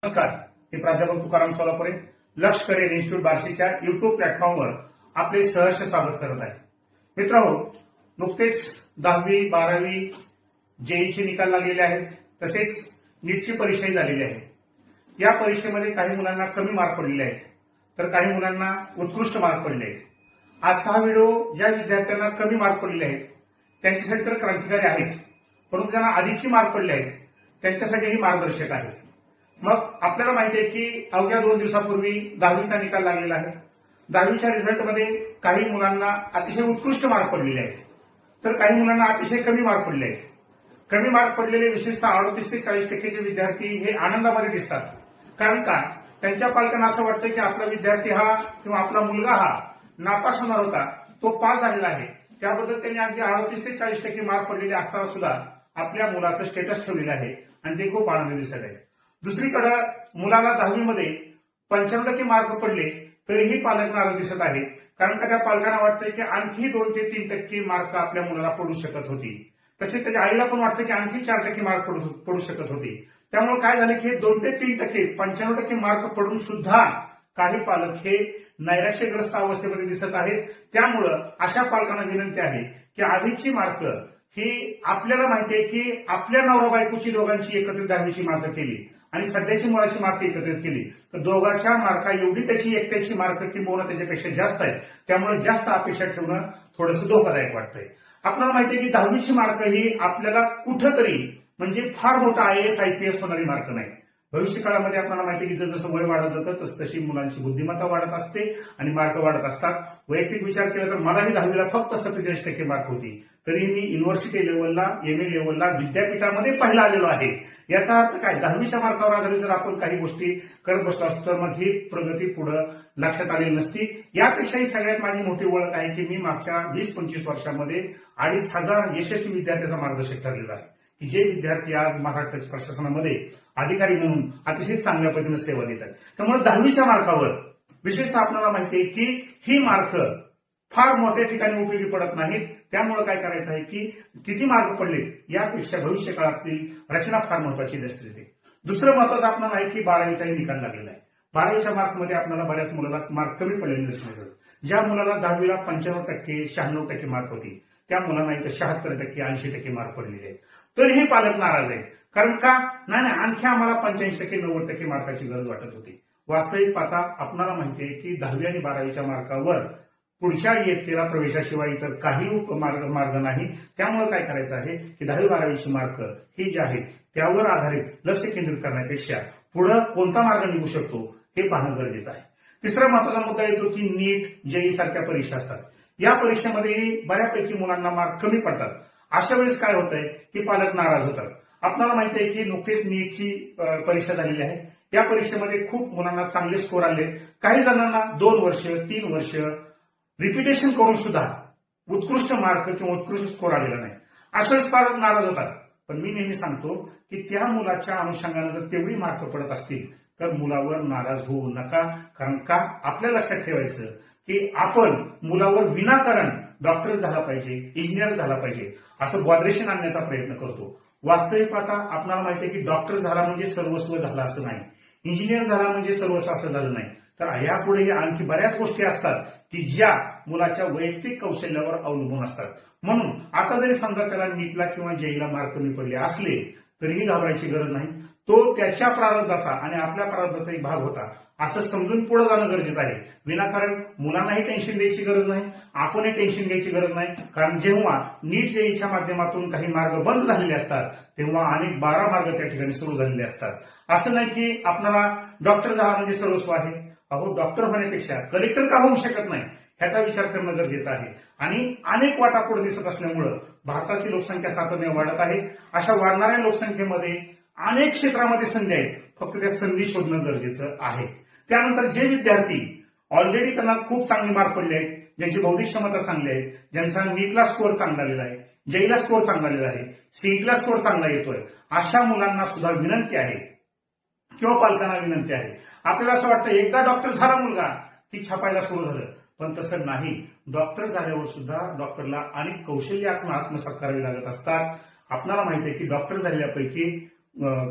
नमस्कार, मी प्राध्यापक तुकाराम सोलापुरे लक्ष करिअर इन्स्टिट्यूट बार्शीच्या युट्यूब प्लॅटफॉर्मवर आपले सहर्ष स्वागत करत आहे. मित्रांनो, नुकतेच 10वी 12वी जेईचे निकाल लागलेले आहेत, तसेच नीटची परीक्षाही झालेली आहे. या परीक्षेमध्ये काही मुलांना कमी मार्क पडलेले आहेत, तर काही मुलांना उत्कृष्ट मार्क पडले आहेत. आजचा हा व्हिडिओ ज्या विद्यार्थ्यांना कमी मार्क पडलेले आहेत त्यांच्यासाठी तर क्रांतिकारी आहेच, परंतु ज्यांना अधिकचे मार्क पडले आहेत त्यांच्यासाठीही मार्गदर्शक आहे. मग आपल्याला माहिती आहे की अवघ्या 2 दिवसापूर्वी 10वीचा निकाल लागलेला आहे. 10वीच्या रिझल्टमध्ये काही मुलांना अतिशय उत्कृष्ट मार्क पडलेले आहेत, तर काही मुलांना अतिशय कमी मार्क पडले आहेत. कमी मार्क पडलेले विशेषतः 38 ते 40% विद्यार्थी हे आनंदामध्ये दिसतात. कारण का? त्यांच्या पालकांना असं वाटतं की आपला विद्यार्थी हा किंवा आपला मुलगा हा नापास होणार होता, तो पास झालेला आहे. त्याबद्दल त्यांनी अगदी 38 ते 40% मार्क पडलेले असताना सुद्धा आपल्या मुलाचं स्टेटस ठेवलेलं आहे आणि ते खूप आनंदी दिसत आहे. दुसरीकडे मुलाला 10वीमध्ये 95% मार्क पडले तरीही पालक नाराज दिसत आहेत. कारण का त्या पालकांना वाटतंय की आणखी 2 ते 3% मार्क आपल्या मुलाला पडू शकत होती. तसेच त्याच्या आईला पण वाटतं की आणखी 4% मार्क पडू शकत होते. त्यामुळे काय झालं की 2 ते 3% 95% मार्क पडून सुद्धा काही पालक हे नैराश्यग्रस्त अवस्थेमध्ये दिसत आहेत. त्यामुळं अशा पालकांना विनंती आहे की आधीची मार्क ही आपल्याला माहिती आहे की आपल्या नवरा बायकोची दोघांची एकत्रित 10वीची मार्क केली आणि सध्याची मुलाची मार्क एकत्रित केली तर दोघांच्या मार्का एवढी त्याची एकट्याची मार्क किंवा त्याच्यापेक्षा जास्त आहे. त्यामुळे जास्त अपेक्षा ठेवणं थोडंसं धोकादायक वाटतंय. आपल्याला माहिती आहे की 10वीची मार्क ही आपल्याला कुठंतरी म्हणजे फार मोठा IAS IPS होणारी मार्क नाही. भविष्यकाळामध्ये आपल्याला माहिती आहे की जसं वय वाढत जातं तस तशी मुलांची बुद्धिमत्ता वाढत असते आणि मार्क वाढत असतात. वैयक्तिक विचार केला तर मलाही 10वीला फक्त 47% मार्क होती, तरी मी युनिव्हर्सिटी लेव्हलला MA लेव्हलला विद्यापीठामध्ये पहिला आलेलो आहे. याचा अर्थ काय? 10वीच्या मार्कावर आधारित जर आपण काही गोष्टी करत बसलो असतो तर मग ही प्रगती पुढे लक्षात आलेली नसती. यापेक्षाही सगळ्यात माझी मोठी ओळख आहे की मी मागच्या 20-25 वर्षामध्ये 2,500 यशस्वी विद्यार्थ्यांचा मार्गदर्शक ठरलेला आहे की जे विद्यार्थी आज महाराष्ट्र प्रशासनामध्ये अधिकारी म्हणून अतिशय चांगल्या पद्धतीने सेवा देतात. त्यामुळे 10वीच्या मार्कावर विशेषतः आपल्याला माहिती आहे की ही मार्क फार मोठ्या ठिकाणी उपयोगी पडत नाहीत. त्यामुळे काय करायचं आहे की किती मार्क पडले यापेक्षा भविष्य काळातील रचना फार महत्वाची असते. दुसरं महत्वाचं आपल्याला आहे की 12वीचाही निकाल लागलेला आहे. 12वीच्या मार्कमध्ये आपल्याला बऱ्याच मुलाला मार्क कमी पडलेले दिसले. ज्या मुलाला 10वीला 95% 96% मार्क होती त्या मुलांना इथं 76% 80% मार्क पडलेले आहेत. तरीही पालक नाराज आहेत. कारण का? नाही आणखी आम्हाला 85% 90% मार्काची गरज वाटत होती. वास्तविक पाहता आपल्याला माहिती आहे की 10वी आणि 12वीच्या मार्कावर पुढच्या इयत्तेला प्रवेशाशिवाय इतर काही मार्ग नाही. त्यामुळे काय करायचं आहे की 10वी 12वीची मार्क ही जी आहेत त्यावर आधारित लक्ष केंद्रित करण्यापेक्षा पुढे कोणता मार्ग निघू शकतो हे पाहणं गरजेचं आहे. तिसरा महत्वाचा मुद्दा येतो की नीट JEE सारख्या परीक्षा असतात. या परीक्षेमध्ये बऱ्यापैकी मुलांना मार्क कमी पडतात. अशा वेळेस काय होतंय की पालक नाराज होतात. आपल्याला माहिती आहे की नुकतेच नीटची परीक्षा झालेली आहे. या परीक्षेमध्ये खूप मुलांना चांगले स्कोर आले. काही जणांना 2 वर्ष 3 वर्ष रिपिटेशन करून सुद्धा उत्कृष्ट मार्क किंवा उत्कृष्ट स्कोर आलेला नाही. अशाच पालक नाराज होतात. पण मी नेहमी सांगतो की त्या मुलाच्या अनुषंगाने जर तेवढी मार्क पडत असतील तर मुलावर नाराज होऊ नका. कारण का? आपल्या लक्षात ठेवायचं की आपण मुलावर विनाकारण डॉक्टर झाला पाहिजे, इंजिनियर झाला पाहिजे असं ग्वाद्रेशन आणण्याचा प्रयत्न करतो. वास्तविक पाहता आपल्याला माहिती आहे की डॉक्टर झाला म्हणजे सर्वस्व झालं असं नाही, इंजिनियर झाला म्हणजे सर्वस्व असं झालं नाही. तर यापुढे आणखी बऱ्याच गोष्टी असतात की ज्या मुलाच्या वैयक्तिक कौशल्यावर अवलंबून असतात. म्हणून आता जरी समजा त्याला नीटला किंवा JEEला मार्क कमी पडले असले तरीही घाबरायची गरज नाही. तो त्याच्या प्रारब्धाचा आणि आपल्या प्रारब्धाचा एक भाग होता असं समजून पुढे जाणं गरजेचं आहे. विनाकारण मुलांनाही टेन्शन द्यायची गरज नाही, आपणही टेन्शन घ्यायची गरज नाही. कारण जेव्हा नीट JEEच्या माध्यमातून काही मार्ग बंद झालेले असतात तेव्हा अनेक 12 मार्ग त्या ठिकाणी सुरू झालेले असतात. असं नाही की आपल्याला डॉक्टर झाला म्हणजे सर्वस्व आहे. अहो, डॉक्टर होण्यापेक्षा कलेक्टर का होऊ शकत नाही ह्याचा विचार करणं गरजेचं आहे. आणि अनेक वाटा पुढे दिसत असल्यामुळं भारताची लोकसंख्या सातत्याने वाढत आहे. अशा वाढणाऱ्या लोकसंख्येमध्ये अनेक क्षेत्रामध्ये संधी आहेत, फक्त त्या संधी शोधणं गरजेचं आहे. त्यानंतर जे विद्यार्थी ऑलरेडी त्यांना खूप चांगले मार्क पडले आहेत, ज्यांची बौद्धिक क्षमता चांगली आहे, ज्यांचा नीटला स्कोअर चांगला आलेला आहे, JEEला स्कोअर चांगला आलेला आहे, CETला स्कोअर चांगला येतोय, अशा मुलांना सुद्धा विनंती आहे किंवा पालकांना विनंती आहे. आपल्याला असं वाटतं एकदा डॉक्टर झाला मुलगा की छापायला सुरू झालं, पण तसं नाही. डॉक्टर झाल्यावर सुद्धा डॉक्टरला अनेक कौशल्य आत्मसात करावी लागत असतात. आपल्याला माहिती आहे की डॉक्टर झालेल्यापैकी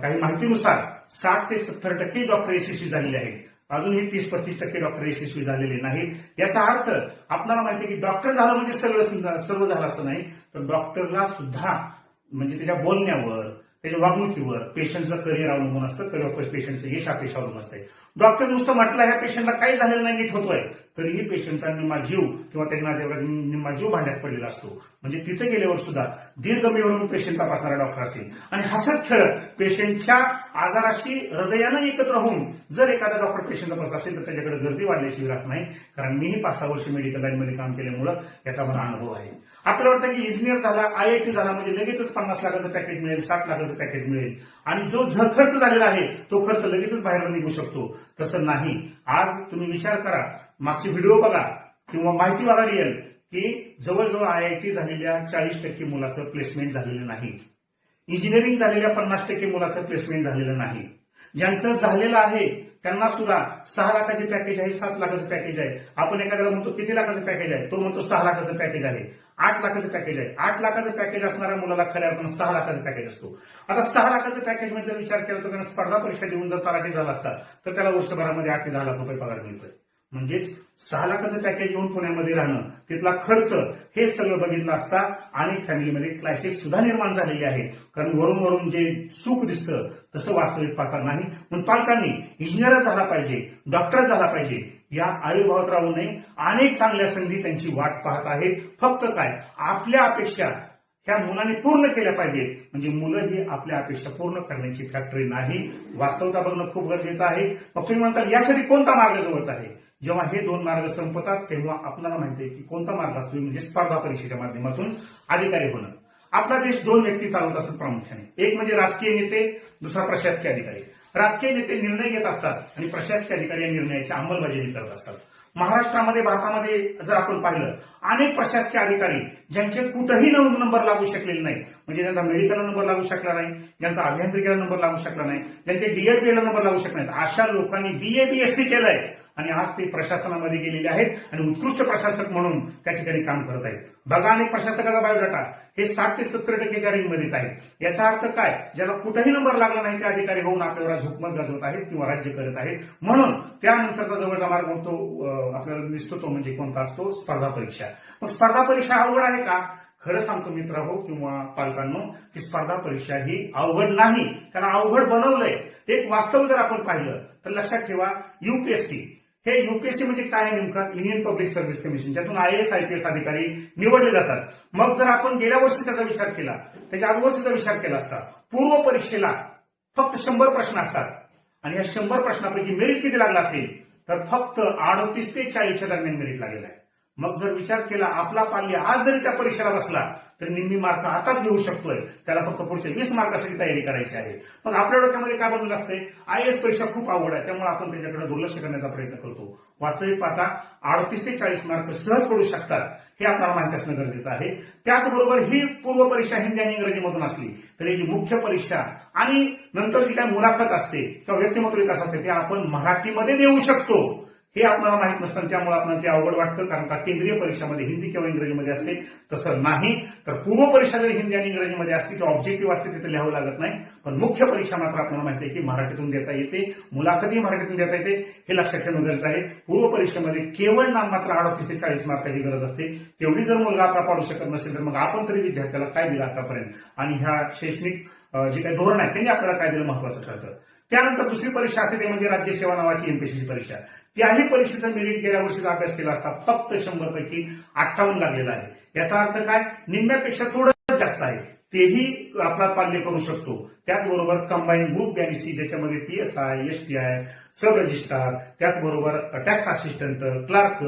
काही माहितीनुसार 60 ते 70% डॉक्टर यशस्वी झालेले आहेत. अजूनही 30-35% डॉक्टर यशस्वी झालेले नाहीत. याचा अर्थ आपल्याला माहिती आहे की डॉक्टर झालं म्हणजे सर्व झालं असं नाही, तर डॉक्टरला सुद्धा म्हणजे त्याच्या बोलण्यावर, त्याच्या वागणुकीवर पेशंटचं करिअर अवलंबून असतं, पेशंटचं यश अपेक्षा अवलंबून असते. डॉक्टर नुसतं म्हटलं ह्या पेशंटला काही झालेलं नाही, नीट होतोय, तरीही पेशंटचा निम्मा जीव किंवा त्यांना निम्मा जीव भांड्यात पडलेला असतो. म्हणजे तिथे गेल्यावर सुद्धा दीर्घमेवरून पेशंट तपासणारा डॉक्टर असेल आणि हसत खेळत पेशंटच्या आजाराशी हृदयानं एकत्र होऊन जर एखादा डॉक्टर पेशंट तपासत असेल तर त्याच्याकडे गर्दी वाढल्याशिवाय राहत नाही. कारण मीही 5-6 वर्ष मेडिकल लाईनमध्ये काम केल्यामुळं याचा मला अनुभव आहे. आपल्याला वाटतं की इंजिनियर झाला, IIT झाला म्हणजे लगेचच 50 लाखाचं पॅकेज मिळेल, 60 लाखाचं पॅकेज मिळेल आणि जो खर्च झालेला आहे तो खर्च लगेचच बाहेर निघू शकतो. तसं नाही. आज तुम्ही विचार करा, मागचे व्हिडिओ बघा किंवा माहिती बघा रिअल, की जवळजवळ IIT झालेल्या 40% मुलाचं प्लेसमेंट झालेलं नाही. इंजिनिअरिंग झालेल्या 50% मुलाचं प्लेसमेंट झालेलं नाही. ज्यांचं झालेलं आहे त्यांना सुद्धा 6 लाखाचे पॅकेज आहे, 7 लाखाचं पॅकेज आहे. आपण एखाद्याला म्हणतो किती लाखाचं पॅकेज आहे, तो म्हणतो 6 लाखाचं पॅकेज आहे, 8 लाखाचं पॅकेज आहे. 8 लाखाचं पॅकेज असणाऱ्या मुलाला खऱ्या अर्थानं 6 लाखाचं पॅकेज असतो. आता 6 लाखाचं पॅकेज मध्ये जर विचार केला तर त्यानं स्पर्धा परीक्षा देऊन जर तलाठी झाला असता तर त्याला वर्षभरामध्ये 8 ते 10 लाख रुपये पगार मिळतोय. म्हणजेच 6 लाखाचं पॅकेज येऊन पुण्यामध्ये राहणं, तिथला खर्च, हे सगळं बघितलं असता अनेक फॅमिलीमध्ये क्रायसिस सुद्धा निर्माण झालेले आहे. कारण वरून जे सुख दिसतं तसं वास्तविक पाहता नाही. म्हणून पालकांनी इंजिनियर झाला पाहिजे, डॉक्टर झाला पाहिजे या आयुर्भावात राहू नये. अनेक चांगल्या संधी त्यांची वाट पाहत आहेत. फक्त काय, आपल्या अपेक्षा ह्या मुलांनी पूर्ण केल्या पाहिजेत. म्हणजे मुलं ही आपल्या अपेक्षा पूर्ण करण्याची फॅक्टरी नाही. वास्तवता बघणं खूप गरजेचं आहे. मग तुम्ही म्हणता यासाठी कोणता मार्ग जवळचा आहे? जेव्हा हे 2 मार्ग संपतात तेव्हा आपल्याला माहिती आहे की कोणता मार्ग असतो, म्हणजे स्पर्धा परीक्षेच्या माध्यमातून अधिकारी होणं. आपला देश 2 व्यक्ती चालवत असतात प्रामुख्याने. एक म्हणजे राजकीय नेते, दुसरा प्रशासकीय अधिकारी. राजकीय नेते निर्णय घेत असतात आणि प्रशासकीय अधिकारी या निर्णयाची अंमलबजावणी करत असतात. महाराष्ट्रामध्ये, भारतामध्ये जर आपण पाहिलं, अनेक प्रशासकीय अधिकारी ज्यांचे कुठेही नंबर लागू शकलेले नाही, म्हणजे ज्यांचा मेडिकलला नंबर लागू शकला नाही, ज्यांचा अभियांत्रिकीला नंबर लागू शकला नाही, ज्यांचे DED नंबर लागू शकले नाहीत, अशा लोकांनी BA BSc केलंय आणि आज ते प्रशासनामध्ये गेलेले आहेत आणि उत्कृष्ट प्रशासक म्हणून त्या ठिकाणी काम करत आहेत. बघा, अनेक प्रशासकाचा बायोडाटा हे 60 ते 70% रेंजमध्येच आहे. याचा अर्थ काय, ज्याला कुठेही नंबर लागला नाही ते अधिकारी होऊन आपल्यावर आज हुकूमत गाजवत आहेत किंवा राज्य करत आहेत. म्हणून त्यानंतरचा जवळचा मार्ग तो आपल्याला दिसतो, तो म्हणजे कोणता असतो, स्पर्धा परीक्षा. मग स्पर्धा परीक्षा अवघड आहे का? खरं सांगतो मित्र हो किंवा पालकांनो, की स्पर्धा परीक्षा ही अवघड नाही, त्यांना अवघड बनवलंय. एक वास्तव जर आपण पाहिलं तर लक्षात ठेवा, UPSC हे UPSC म्हणजे काय नेमकं, युनियन पब्लिक सर्व्हिस कमिशन, ज्यातून IAS IPS अधिकारी निवडले जातात. मग जर आपण गेल्या वर्षी त्याचा विचार केला, त्याच्या अगोदरचा विचार केला असता, पूर्व परीक्षेला फक्त 100 प्रश्न असतात आणि या 100 प्रश्नापैकी मेरिट किती लागला असेल तर फक्त 38 ते 40च्या दरम्यान मेरिट लागलेला आहे. मग जर विचार केला, आपला पाल्य आज जरी त्या परीक्षेला बसला तर निम्मी मार्क आताच घेऊ शकतोय, त्याला फक्त पुढच्या 20 मार्कासाठी तयारी करायची आहे. मग आपल्या डोक्यामध्ये काय बनवलं असते, IAS परीक्षा खूप अवघड आहे, त्यामुळे आपण त्याच्याकडे दुर्लक्ष करण्याचा प्रयत्न करतो. वास्तविक पाहता 38 ते 40 मार्क सहज पडू शकतात, हे आपल्याला माहिती असणं गरजेचं आहे. त्याचबरोबर ही पूर्व परीक्षा हिंदी आणि इंग्रजीमधून असली तरी जी मुख्य परीक्षा आणि नंतर जी काय मुलाखत असते किंवा व्यक्तिमत्व विकास असते ते आपण मराठीमध्ये देऊ शकतो, हे आपल्याला माहित नसतं. त्यामुळे आपल्याला ते अवघड वाटतं, कारण का केंद्रीय परीक्षामध्ये हिंदी किंवा इंग्रजीमध्ये असते. तसं नाही. तर पूर्व परीक्षा जरी हिंदी आणि इंग्रजीमध्ये असते किंवा ऑब्जेक्टिव्ह असते तिथे लिहावं लागत नाही, पण मुख्य परीक्षा मात्र आपल्याला माहिती आहे की मराठीतून देता येते, मुलाखतही मराठीतून देता येते, हे लक्षात ठेवणं गरजेचं आहे. पूर्व परीक्षेमध्ये केवळ नाममात्र 38 ते 40 मार्काची गरज असते. तेवढी जर मुलगा आपला पाडू शकत नसेल तर मग आपण तरी विद्यार्थ्याला काय दिलं आतापर्यंत आणि ह्या शैक्षणिक जे काही धोरण आहे त्यांनी आपल्याला काय दिलं महत्वाचं ठरतं. त्यानंतर दुसरी परीक्षा असते ते म्हणजे राज्य सेवा नावाची MPSC परीक्षा. त्याही परीक्षेचा मेरिट गेल्या वर्षीचा अभ्यास केला असता फक्त 100 पैकी 58 लागलेला आहे. याचा अर्थ काय, निम्म्यापेक्षा थोडं जास्त आहे, तेही आपला पाल्य करू शकतो. त्याचबरोबर कंबाईन ग्रुप BC ज्याच्यामध्ये PSI, STI, सब रजिस्ट्रार, त्याचबरोबर टॅक्स असिस्टंट, क्लार्क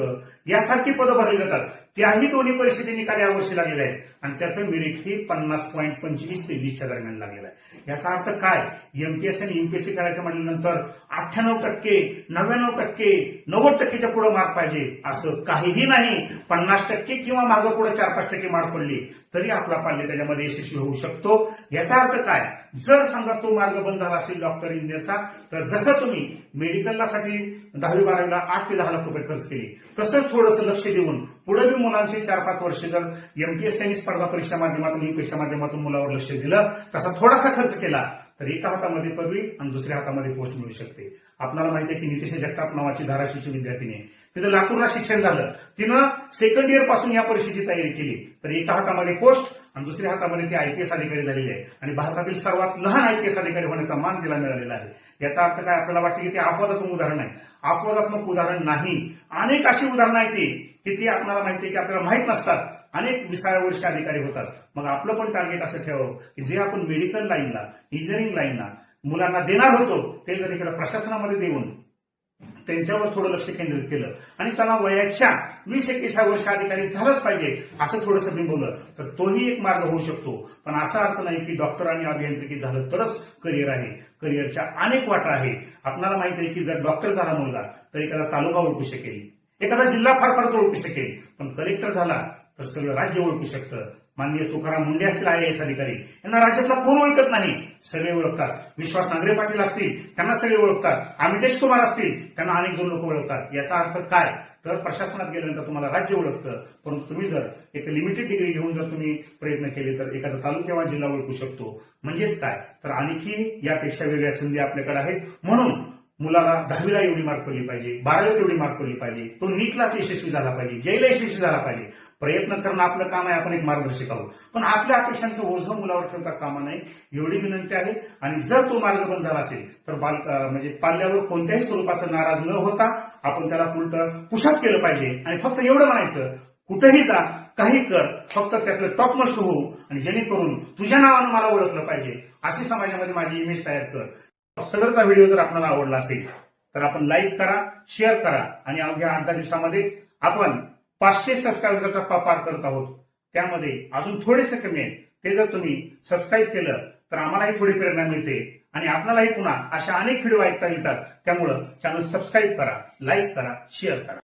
यासारखी पदं भरली जातात. त्याही दोन्ही परीक्षेचे निकाल यावर्षी लागलेले आहेत आणि त्याचं मेरिट ही 50.25 ते 20च्या दरम्यान लागलेलं आहे. याचा अर्थ काय, MPSC आणि UPSC करायचं म्हटल्यानंतर 98%, 99%, 90%च्या पुढे मार्क पाहिजे असं काहीही नाही. 50% किंवा मागं पुढे 4-5% मार्क पडले तरी आपला पाल्य त्याच्यामध्ये यशस्वी होऊ शकतो. याचा अर्थ काय, जर समजा तो मार्ग बंद झाला असेल डॉक्टर इंजिनियरचा, तर जसं तुम्ही मेडिकलला साठी 10वी-12वीला 8 ते 10 लाख रुपये खर्च केले, तसंच थोडंसं लक्ष देऊन पुढे बी मुलांचे 4-5 वर्ष जर MPSC आणि स्पर्धा परीक्षा माध्यमातून UPSC माध्यमातून मुलावर लक्ष दिलं, तसा थोडासा खर्च केला तर एका हातामध्ये पदवी आणि दुसऱ्या हातामध्ये पोस्ट मिळू शकते. आपल्याला माहिती आहे की नितीश जगताप नावाची धाराशिवची विद्यार्थिनी आहे. तिचं लातूरला शिक्षण झालं. तिनं सेकंड इयर पासून या परीक्षेची तयारी केली. तर एका हातामध्ये पोस्ट आणि दुसऱ्या हातामध्ये ती आयपीएस अधिकारी झालेली आहे आणि भारतातील सर्वात लहान आयपीएस अधिकारी होण्याचा मान तिला मिळालेला आहे. याचा अर्थ काय, आपल्याला वाटतं की ते अपवादात्मक उदाहरण आहे. अपवादात्मक उदाहरण नाही. अनेक अशी उदाहरणं आहेत की ती आपल्याला माहिती आहे की आपल्याला माहित नसतात. अनेक 20 वर्ष अधिकारी होतात. मग आपलं पण टार्गेट असं ठेवावं की जे आपण मेडिकल लाईनला, इंजिनिअरिंग लाईनला मुलांना देणार होतो ते जर इकडे प्रशासनामध्ये देऊन त्यांच्यावर थोडं लक्ष केंद्रित केलं आणि त्यांना वयाच्या 20-21 वर्ष अधिकारी झालंच पाहिजे असं थोडंसं बिंबवलं तर तोही एक मार्ग होऊ शकतो. पण असा अर्थ नाही की डॉक्टर आणि अभियांत्रिकी झालं तरच करिअर आहे. करिअरच्या अनेक वाटा आहेत. आपल्याला माहिती आहे की जर डॉक्टर झाला मुलगा तर एखादा तालुका ओळखू शकेल, एखादा जिल्हा फार फार ओळखू शकेल, पण कलेक्टर झाला तर सगळं राज्य ओळखू शकतं. माननीय तुकाराम मुंडे असतील आयएएस अधिकारी, यांना राज्यातला कोण ओळखत नाही, सगळे ओळखतात. विश्वास नांगरे पाटील असतील, त्यांना सगळे ओळखतात. अमितेश कुमार असतील, त्यांना अनेक जण लोक ओळखतात. याचा अर्थ काय, तर प्रशासनात गेल्यानंतर तुम्हाला राज्य ओळखतं. परंतु तुम्ही जर एक लिमिटेड डिग्री घेऊन जर तुम्ही प्रयत्न केले तर एखादा तालुका किंवा जिल्हा ओळखू शकतो. म्हणजेच काय, तर आणखी यापेक्षा वेगळ्या संधी आपल्याकडे आहेत. म्हणून मुलाला 10वीला एवढी मार्क पडली पाहिजे, 12वीला तेवढी मार्क पडली पाहिजे, तो नीटलाच यशस्वी झाला पाहिजे, जेईला यशस्वी झाला पाहिजे. प्रयत्न करणं आपलं काम आहे. आपण एक मार्गदर्शक आहोत, पण आपल्या अपेक्षांचं ओझं मुलावर ठेवता कामा नये एवढी विनंती आहे. आणि जर तो मार्ग बंद झाला असेल तर म्हणजे पाल्यावर कोणत्याही स्वरूपाचं नाराज न होता आपण त्याला उलट पुषप केलं पाहिजे आणि फक्त एवढं म्हणायचं, कुठेही जा, काही कर, फक्त त्यातलं टॉप मोस्ट होऊ आणि जेणेकरून तुझ्या नावानं मला ओळखलं पाहिजे अशी समाजामध्ये माझी इमेज तयार कर. सगळ्याचा व्हिडिओ जर आपल्याला आवडला असेल तर आपण लाईक करा, शेअर करा आणि अवघ्या 8 दिवसामध्येच आपण 500 सबस्क्राईबरचा टप्पा पार करत आहोत. त्यामध्ये अजून थोडेसे कमी आहेत. ते जर तुम्ही सबस्क्राईब केलं तर आम्हालाही थोडी प्रेरणा मिळते आणि आपल्यालाही पुन्हा अशा अनेक व्हिडिओ ऐकता येतात. त्यामुळं चॅनल सबस्क्राईब करा, लाईक करा, शेअर करा.